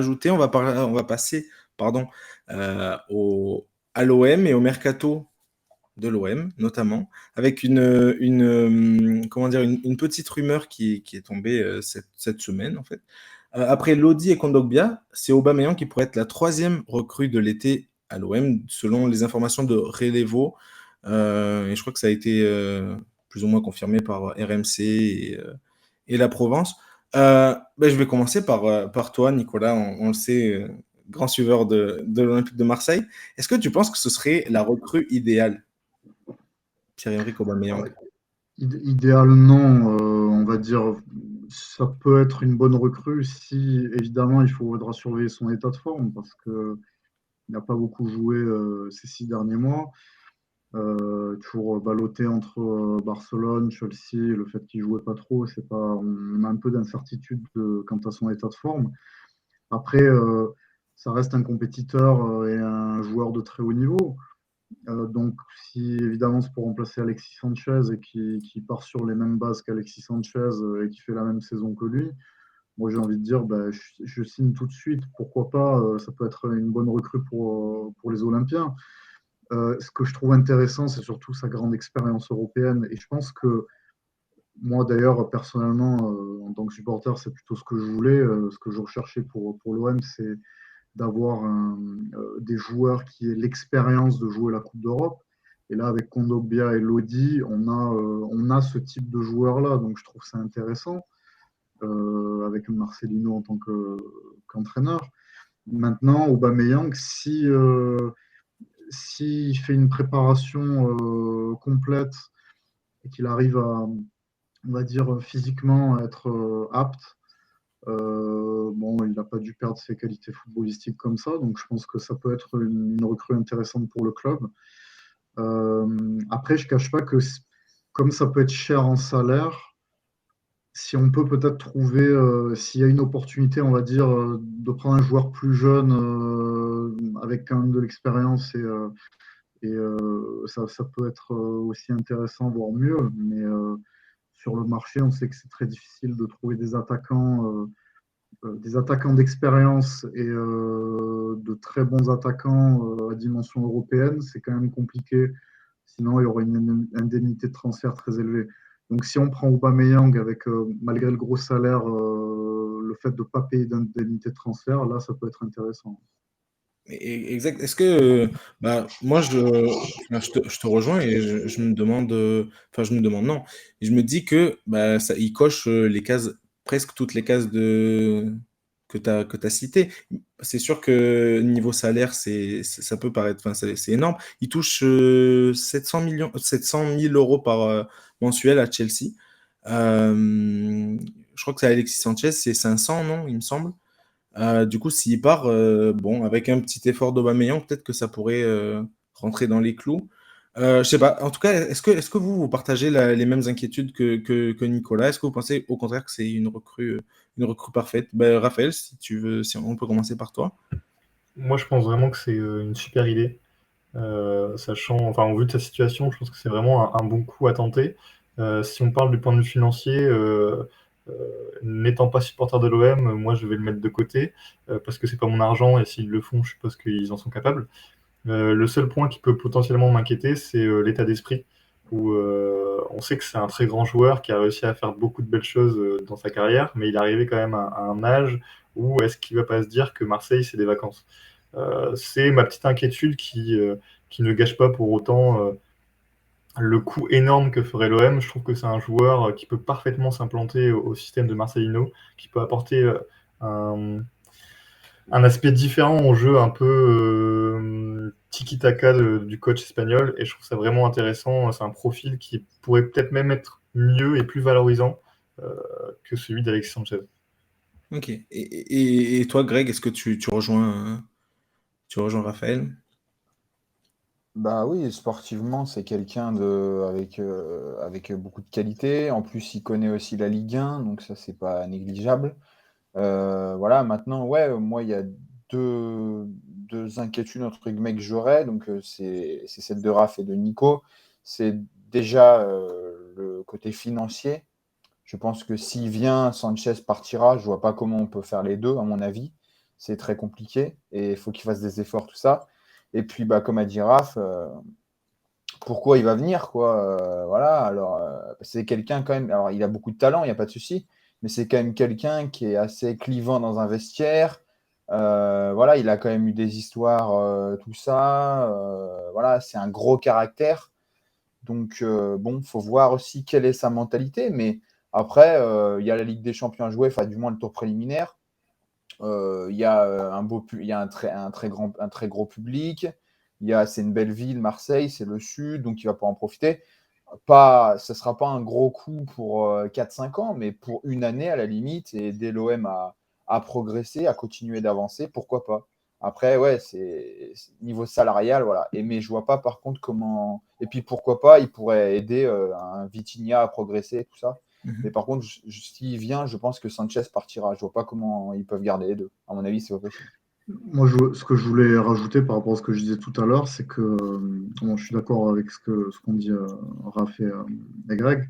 ajouter, on va passer pardon, à l'OM et au mercato de l'OM notamment, avec comment dire, une petite rumeur qui est tombée cette semaine en fait. Après Lodi et Kondogbia, c'est Aubameyang qui pourrait être la troisième recrue de l'été à l'OM, selon les informations de Relevo. Et je crois que ça a été plus ou moins confirmé par RMC et la Provence. Je vais commencer par toi, Nicolas. On le sait, grand suiveur de l'Olympique de Marseille. Est-ce que tu penses que ce serait la recrue idéale, Pierre-Emerick Ah, Aubameyang? idéalement, on va dire, ça peut être une bonne recrue si, évidemment, il faudra surveiller son état de forme parce qu'il n'a pas beaucoup joué ces 6 derniers mois. Toujours ballotté entre Barcelone, Chelsea, le fait qu'il jouait pas trop, c'est pas, on a un peu d'incertitude quant à son état de forme. Après, ça reste un compétiteur et un joueur de très haut niveau. Donc, si évidemment c'est pour remplacer Alexis Sanchez et qui part sur les mêmes bases qu'Alexis Sanchez et qui fait la même saison que lui, moi j'ai envie de dire, je signe tout de suite. Pourquoi pas, ça peut être une bonne recrue pour les Olympiens. Ce que je trouve intéressant, c'est surtout sa grande expérience européenne. Et je pense que moi d'ailleurs, personnellement, en tant que supporter, c'est plutôt ce que je voulais, ce que je recherchais pour l'OM, c'est d'avoir des joueurs qui aient l'expérience de jouer la Coupe d'Europe. Et là, avec Kondogbia et Lodi, on a ce type de joueurs-là. Donc, je trouve ça intéressant, avec Marcelino en tant qu'entraîneur. Maintenant, Aubameyang, s'il fait une préparation complète et qu'il arrive à, on va dire, physiquement être apte, bon, il n'a pas dû perdre ses qualités footballistiques comme ça, donc je pense que ça peut être une recrue intéressante pour le club. Après, je ne cache pas que comme ça peut être cher en salaire, si on peut peut-être trouver, s'il y a une opportunité, on va dire, de prendre un joueur plus jeune avec quand même de l'expérience ça peut être aussi intéressant, voire mieux. Mais sur le marché, on sait que c'est très difficile de trouver des attaquants d'expérience et de très bons attaquants à dimension européenne, c'est quand même compliqué. Sinon, il y aurait une indemnité de transfert très élevée. Donc, si on prend Aubameyang avec, malgré le gros salaire, le fait de ne pas payer d'indemnité de transfert, là, ça peut être intéressant. Exact. Est-ce que, moi, je te rejoins et je me demande, enfin, je me demande, non, je me dis que il coche les cases, presque toutes les cases que tu citées. C'est sûr que niveau salaire, ça peut paraître, enfin, c'est énorme. Il touche 700 000 euros par mensuel à Chelsea. Je crois que c'est Alexis Sanchez, c'est 500, non, il me semble. Du coup, s'il part, bon, avec un petit effort d'Aubameyang, peut-être que ça pourrait rentrer dans les clous. Je sais pas. En tout cas, est-ce que vous partagez les mêmes inquiétudes que Nicolas? Est-ce que vous pensez au contraire que c'est une recrue parfaite? Raphaël, si tu veux, si on peut commencer par toi. Moi, je pense vraiment que c'est une super idée. Sachant, enfin, au vu de sa situation, je pense que c'est vraiment un bon coup à tenter. Si on parle du point de vue financier, euh, n'étant pas supporter de l'OM, moi je vais le mettre de côté parce que c'est pas mon argent et s'ils le font, je suppose qu'ils en sont capables. Le seul point qui peut potentiellement m'inquiéter, c'est l'état d'esprit, où on sait que c'est un très grand joueur qui a réussi à faire beaucoup de belles choses dans sa carrière, mais il est arrivé quand même à un âge où est-ce qu'il va pas se dire que Marseille, c'est des vacances. C'est ma petite inquiétude qui ne gâche pas pour autant le coût énorme que ferait l'OM. Je trouve que c'est un joueur qui peut parfaitement s'implanter au système de Marcelino, qui peut apporter un, un aspect différent au jeu, un peu tiki-taka du coach espagnol. Et je trouve ça vraiment intéressant. C'est un profil qui pourrait peut-être même être mieux et plus valorisant euh, que celui d'Alexis Sanchez. Ok. Et toi, Greg, est-ce que tu rejoins Raphaël? Bah oui, sportivement, c'est quelqu'un avec beaucoup de qualité. En plus, il connaît aussi la Ligue 1, donc ça, c'est pas négligeable. Voilà, maintenant, ouais, moi, il y a deux inquiétudes, entre guillemets, que j'aurais. Donc, c'est celle de Raph et de Nico. C'est déjà le côté financier. Je pense que s'il vient, Sanchez partira. Je vois pas comment on peut faire les deux, à mon avis. c'est très compliqué et il faut qu'il fasse des efforts, tout ça. Et puis, comme a dit Raph, pourquoi il va venir, quoi. Voilà, alors, c'est quelqu'un quand même. Alors, il a beaucoup de talent, il n'y a pas de souci, mais c'est quand même quelqu'un qui est assez clivant dans un vestiaire. Voilà, il a quand même eu des histoires, tout ça. Voilà, c'est un gros caractère. Donc, bon, il faut voir aussi quelle est sa mentalité. Mais après, il y a la Ligue des Champions à jouer, enfin, du moins le tour préliminaire. Il y a il y a un très gros public. C'est une belle ville, Marseille, c'est le sud, donc il va pas en profiter. Ce ne sera pas un gros coup pour 4-5 ans, mais pour une année à la limite, et aider l'OM à progresser, à continuer d'avancer, pourquoi pas. Après, ouais, c'est niveau salarial, voilà. Mais je vois pas par contre comment. Et puis pourquoi pas, il pourrait aider un Vitinha à progresser, tout ça. Mais par contre, s'il vient, je pense que Sanchez partira. Je vois pas comment ils peuvent garder les deux. À mon avis, c'est pas possible. Moi, ce que je voulais rajouter par rapport à ce que je disais tout à l'heure, c'est que bon, je suis d'accord avec ce qu'ont dit Raph et Greg.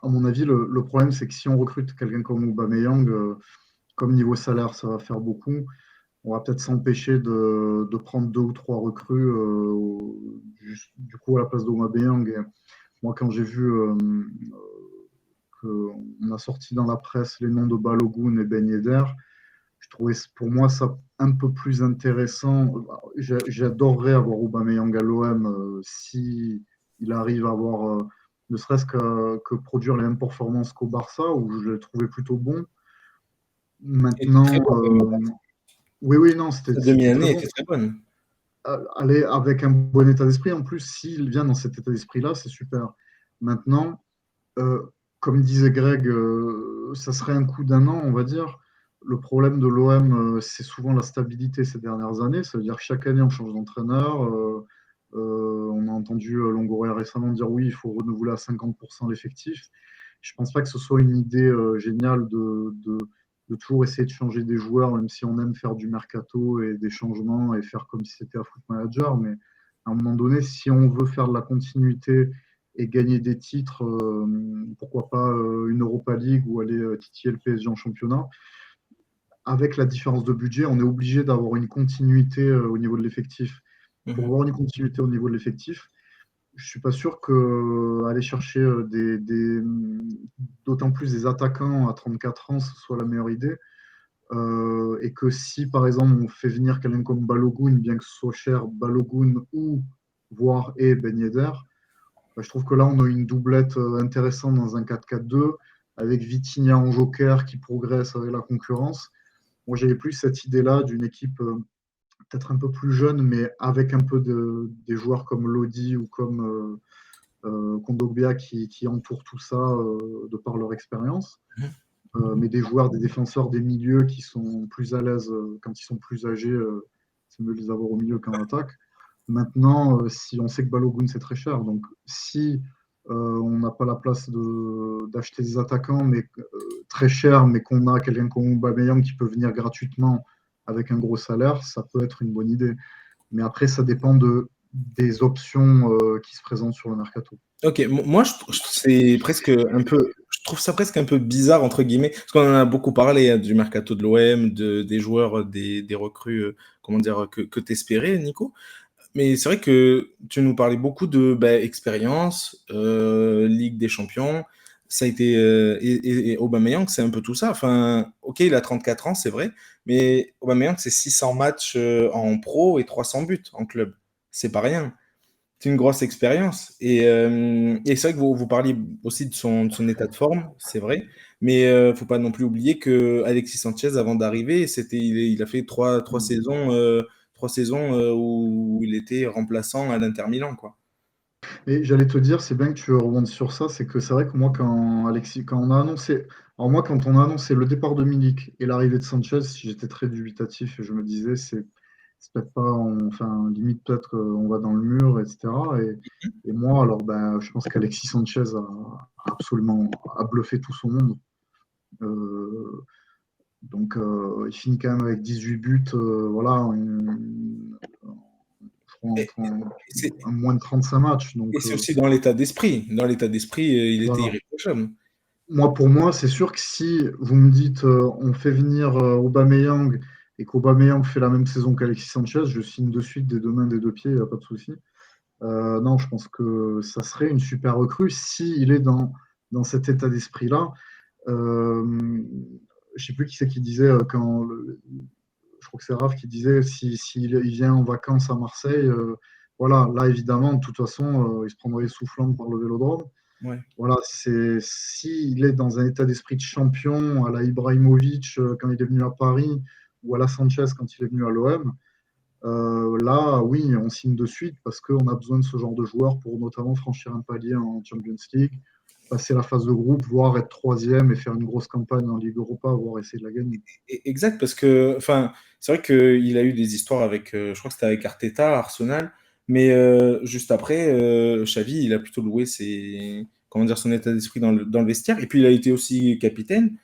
À mon avis, le problème, c'est que si on recrute quelqu'un comme Aubameyang, comme niveau salaire, ça va faire beaucoup. On va peut-être s'empêcher de prendre 2 ou 3 recrues du coup à la place d'Aubameyang. Et moi, quand j'ai vu qu'on a sorti dans la presse les noms de Balogun et Ben Yedder, je trouvais pour moi ça un peu plus intéressant. J'adorerais avoir Aubameyang à l'OM si il arrive à avoir ne serait-ce que produire les mêmes performances qu'au Barça, où je l'ai trouvé plutôt bon. Maintenant, très bon, oui, non, c'était Cette très demi-année bon. était très bonne. Aller avec un bon état d'esprit. En plus, s'il vient dans cet état d'esprit-là, c'est super. Maintenant, comme disait Greg, ça serait un coup d'un an, on va dire. Le problème de l'OM, c'est souvent la stabilité ces dernières années. Ça veut dire que chaque année, on change d'entraîneur. On a entendu Longoria récemment dire oui, il faut renouveler à 50% l'effectif. Je ne pense pas que ce soit une idée géniale de toujours essayer de changer des joueurs, même si on aime faire du mercato et des changements et faire comme si c'était un foot manager. Mais à un moment donné, si on veut faire de la continuité et gagner des titres, pourquoi pas une Europa League ou aller titiller le PSG en championnat, avec la différence de budget, on est obligé d'avoir une continuité au niveau de l'effectif. Pour avoir une continuité au niveau de l'effectif, je ne suis pas sûr qu'aller chercher d'autant plus des attaquants à 34 ans, ce soit la meilleure idée. Et que si, par exemple, on fait venir quelqu'un comme Balogun, bien que ce soit cher, Balogun ou voire Ben Yedder, je trouve que là, on a une doublette intéressante dans un 4-4-2, avec Vitinha en joker qui progresse avec la concurrence. Moi, j'avais plus cette idée-là d'une équipe peut-être un peu plus jeune, mais avec un peu des joueurs comme Lodi ou comme Kondogbia qui entourent tout ça de par leur expérience. Mais des joueurs, des défenseurs, des milieux qui sont plus à l'aise quand ils sont plus âgés, c'est mieux de les avoir au milieu qu'en attaque. Maintenant, si on sait que Balogun c'est très cher, donc si on n'a pas la place d'acheter des attaquants mais très chers, mais qu'on a quelqu'un comme Aubameyang qui peut venir gratuitement avec un gros salaire, ça peut être une bonne idée. Mais après, ça dépend des options qui se présentent sur le mercato. Ok, moi c'est presque un peu, je trouve ça presque un peu bizarre entre guillemets, parce qu'on en a beaucoup parlé du mercato de l'OM, des joueurs, des recrues, comment dire, que t'espérais, Nico. Mais c'est vrai que tu nous parlais beaucoup de expérience, Ligue des Champions. Ça a été et Aubameyang, c'est un peu tout ça. Enfin, ok, il a 34 ans, c'est vrai, mais Aubameyang, c'est 600 matchs en pro et 300 buts en club. C'est pas rien. C'est une grosse expérience. Et c'est vrai que vous parliez aussi de son état de forme, c'est vrai. Mais faut pas non plus oublier que Alexis Sanchez, avant d'arriver, il a fait trois saisons, où il était remplaçant à l'Inter Milan, quoi. Et j'allais te dire, c'est bien que tu rebondis sur ça, c'est que c'est vrai que moi, quand on a annoncé, alors moi, quand on a annoncé le départ de Milik et l'arrivée de Sanchez, j'étais très dubitatif et je me disais, c'est peut-être pas, enfin, limite peut-être qu'on va dans le mur, etc. Et moi, alors, je pense qu'Alexis Sanchez a absolument bluffé tout son monde. Donc, il finit quand même avec 18 buts, voilà, je crois, Et, c'est moins de 35 matchs. Donc, et c'est aussi dans l'état d'esprit. Dans l'état d'esprit, il était voilà. irréprochable. Pour moi, c'est sûr que si vous me dites on fait venir Aubameyang et qu'Aubameyang fait la même saison qu'Alexis Sanchez, je signe de suite des deux mains, des deux pieds, il n'y a pas de souci. Non, je pense que ça serait une super recrue s'il est dans cet état d'esprit-là. Je ne sais plus qui c'est qui disait je crois que c'est Raph qui disait s'il vient en vacances à Marseille, voilà, là évidemment, de toute façon, il se prendrait soufflante par le Vélodrome. Ouais. Voilà, s'il est dans un état d'esprit de champion à la Ibrahimovic quand il est venu à Paris ou à la Sanchez quand il est venu à l'OM, là, oui, on signe de suite parce qu'on a besoin de ce genre de joueurs pour notamment franchir un palier en Champions League, passer la phase de groupe, voire être troisième et faire une grosse campagne en Ligue Europa, voire essayer de la gagner. Exact, parce que, enfin, c'est vrai qu'il a eu des histoires avec, je crois que c'était avec Arteta, Arsenal, mais juste après, Xavi, il a plutôt loué comment dire, son état d'esprit dans le vestiaire, et puis il a été aussi capitaine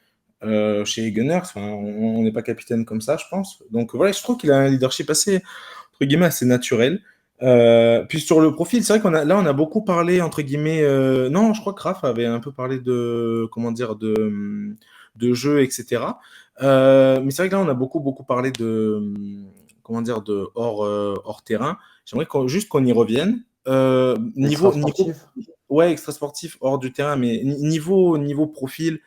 chez Gunners. Enfin, on n'est pas capitaine comme ça, je pense. Donc voilà, je trouve qu'il a un leadership assez, entre guillemets, assez naturel. Puis sur le profil, c'est vrai on a beaucoup parlé, entre guillemets, non, je crois que Raph avait un peu parlé comment dire, de jeu, etc. Mais c'est vrai que là, on a beaucoup, beaucoup parlé comment dire, de hors terrain. J'aimerais juste qu'on y revienne. Extra sportif. Ouais, extra sportif, hors du terrain, mais niveau profil,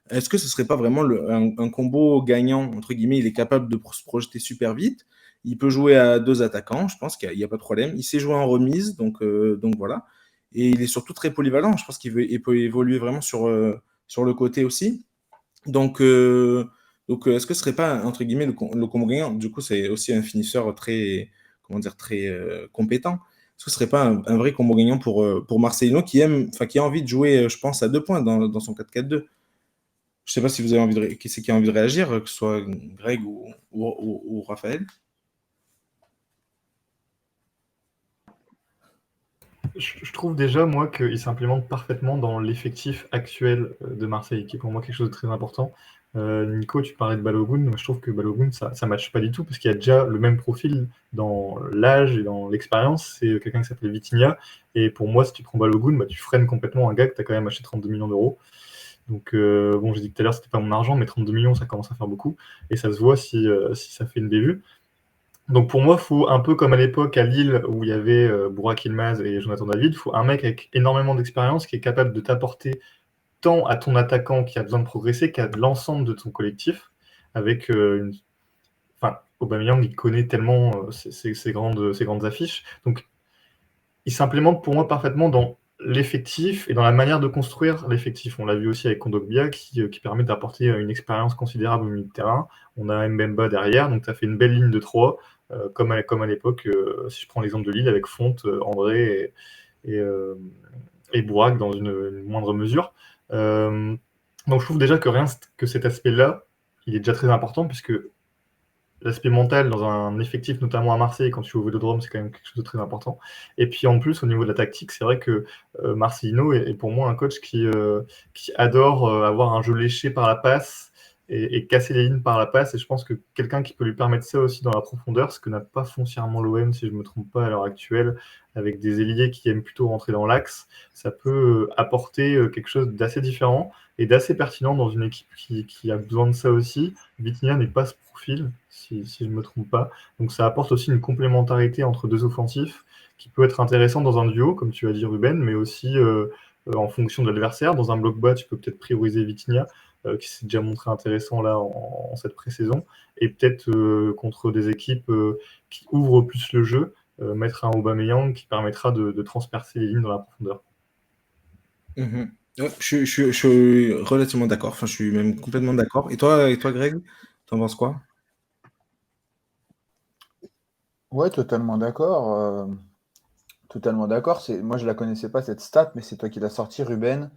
est-ce que ce serait pas vraiment un combo gagnant, entre guillemets, il est capable de se projeter super vite, il peut jouer à deux attaquants, je pense qu'il n'y a pas de problème, il sait jouer en remise, donc voilà, et il est surtout très polyvalent, je pense il peut évoluer vraiment sur le côté aussi. Donc, est-ce que ce serait pas, entre guillemets, le combo gagnant? Du coup, c'est aussi un finisseur très, comment dire, très compétent. Est-ce que ce serait pas un vrai combo gagnant pour Marcelino qui a envie de jouer, je pense, à 2 points dans son 4-4-2? Je sais pas si vous avez envie qui c'est qui a envie de réagir, que ce soit Greg ou Raphaël. Je trouve déjà, moi, qu'il s'implémente parfaitement dans l'effectif actuel de Marseille, qui est pour moi quelque chose de très important. Nico, tu parlais de Balogun. Je trouve que Balogun, ça ne matche pas du tout, parce qu'il y a déjà le même profil dans l'âge et dans l'expérience. C'est quelqu'un qui s'appelle Vitinha. Et pour moi, si tu prends Balogun, bah, tu freines complètement un gars que tu as quand même acheté 32 millions d'euros. Donc, bon, j'ai dit tout à l'heure, c'était pas mon argent, mais 32 millions, ça commence à faire beaucoup. Et ça se voit si ça fait une bévue. Donc pour moi, il faut un peu comme à l'époque à Lille où il y avait Burak Yılmaz et Jonathan David, il faut un mec avec énormément d'expérience qui est capable de t'apporter tant à ton attaquant qui a besoin de progresser qu'à l'ensemble de ton collectif. Avec enfin, Aubameyang, il connaît tellement ces grandes affiches. Donc il s'implémente pour moi parfaitement dans l'effectif et dans la manière de construire l'effectif. On l'a vu aussi avec Kondogbia qui permet d'apporter une expérience considérable au milieu de terrain. On a Mbemba derrière, donc tu as fait une belle ligne de 3, comme à l'époque, si je prends l'exemple de Lille, avec Fonte, André et Bourak dans une moindre mesure. Donc je trouve déjà que cet aspect-là, il est déjà très important, puisque l'aspect mental dans un effectif, notamment à Marseille, quand tu joues au Vélodrome, c'est quand même quelque chose de très important. Et puis en plus, au niveau de la tactique, c'est vrai que Marcelino est pour moi un coach qui adore avoir un jeu léché par la passe et casser les lignes par la passe. Et je pense que quelqu'un qui peut lui permettre ça aussi dans la profondeur, ce que n'a pas foncièrement l'OM, si je ne me trompe pas à l'heure actuelle, avec des ailiers qui aiment plutôt rentrer dans l'axe, ça peut apporter quelque chose d'assez différent et d'assez pertinent dans une équipe qui a besoin de ça aussi. Vitinha n'est pas ce profil, si je ne me trompe pas. Donc ça apporte aussi une complémentarité entre deux offensifs qui peut être intéressant dans un duo, comme tu as dit Ruben, mais aussi en fonction de l'adversaire. Dans un bloc bas, tu peux peut-être prioriser Vitinha, qui s'est déjà montré intéressant là en cette pré-saison, et peut-être contre des équipes qui ouvrent plus le jeu, mettre un Aubameyang qui permettra de transpercer les lignes dans la profondeur. Ouais, je suis relativement d'accord, enfin je suis même complètement d'accord. Et toi Greg, t'en penses quoi? Ouais, totalement d'accord. Totalement d'accord. Moi, je la connaissais pas, cette stat, mais c'est toi qui l'as sorti, Ruben.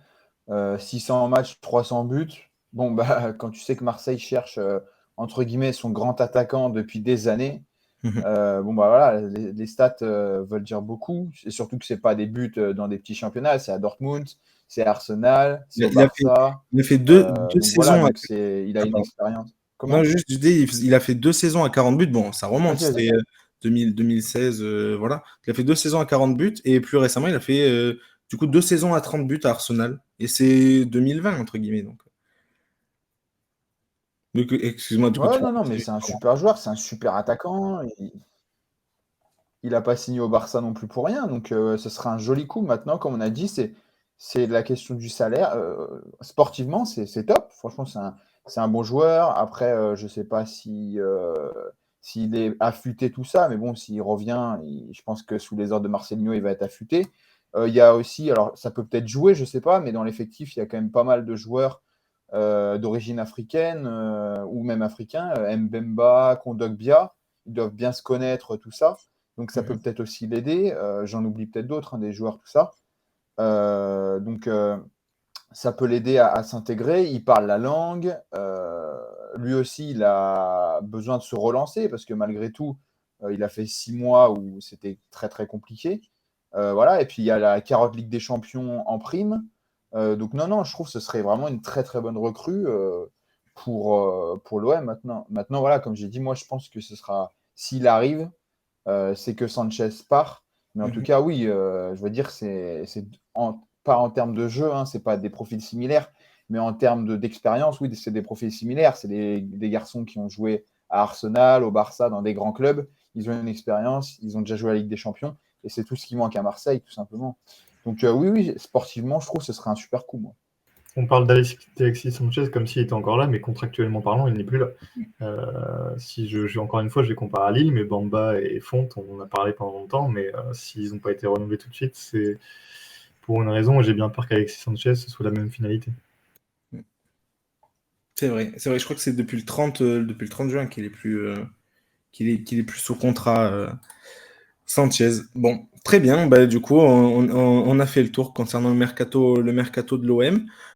600 matchs, 300 buts. Bon, bah, quand tu sais que Marseille cherche, entre guillemets, son grand attaquant depuis des années, bon, bah voilà, les stats veulent dire beaucoup. Et surtout que c'est pas des buts dans des petits championnats, c'est à Dortmund, c'est à Arsenal, c'est au Barça. Il a fait deux Donc saisons. voilà, donc il a une expérience. Non, Comment? juste, je dis, il a fait 2 saisons à 40 buts. Bon, ça remonte, Vas-y, vas-y. c'était 2016, voilà. Il a fait 2 saisons à 40 buts et plus récemment, il a fait Du coup, 2 saisons à 30 buts à Arsenal. Et c'est 2020, entre guillemets. Donc, excuse-moi, du coup, Ouais, tu non, non, mais c'est un super joueur, c'est un super attaquant. Il n'a pas signé au Barça non plus pour rien. Donc, ce sera un joli coup. Maintenant, comme on a dit, c'est la question du salaire. Sportivement, c'est top. Franchement, c'est un bon joueur. Après, je ne sais pas s'il est affûté, tout ça. Mais bon, s'il revient, je pense que sous les ordres de Marcelinho, il va être affûté. Il y a aussi, alors ça peut peut-être jouer, je ne sais pas, mais dans l'effectif, il y a quand même pas mal de joueurs d'origine africaine ou même africains. Mbemba, Kondogbia, ils doivent bien se connaître, tout ça. Donc ça peut peut-être aussi l'aider. J'en oublie peut-être d'autres, hein, des joueurs, tout ça. Donc ça peut l'aider à s'intégrer. Il parle la langue. Lui aussi, il a besoin de se relancer parce que malgré tout, il a fait 6 mois où c'était très très compliqué. Voilà. Et puis il y a la carotte Ligue des Champions en prime. Donc non, je trouve que ce serait vraiment une très très bonne recrue pour l'OM maintenant. Maintenant, voilà, comme j'ai dit, moi je pense que ce sera, s'il arrive, c'est que Sanchez part. Mais en tout cas, oui, je veux dire, pas en termes de jeu, hein, c'est pas des profils similaires, mais en termes d'expérience, oui, c'est des profils similaires. C'est des garçons qui ont joué à Arsenal, au Barça, dans des grands clubs. Ils ont une expérience, ils ont déjà joué à la Ligue des Champions, et c'est tout ce qui manque à Marseille, tout simplement. Donc oui, sportivement, je trouve que ce serait un super coup, moi. On parle d'Alexis Sanchez comme s'il était encore là, mais contractuellement parlant, il n'est plus là. Encore une fois, je les compare à Lille, mais Bamba et Font, on en a parlé pendant longtemps, mais s'ils n'ont pas été renouvelés tout de suite, c'est pour une raison, et j'ai bien peur qu'Alexis Sanchez ce soit la même finalité. C'est vrai, je crois que c'est depuis le 30 juin qu'il est plus sous contrat, Sanchez. Bon, très bien, bah, du coup, on a fait le tour concernant le mercato de l'OM.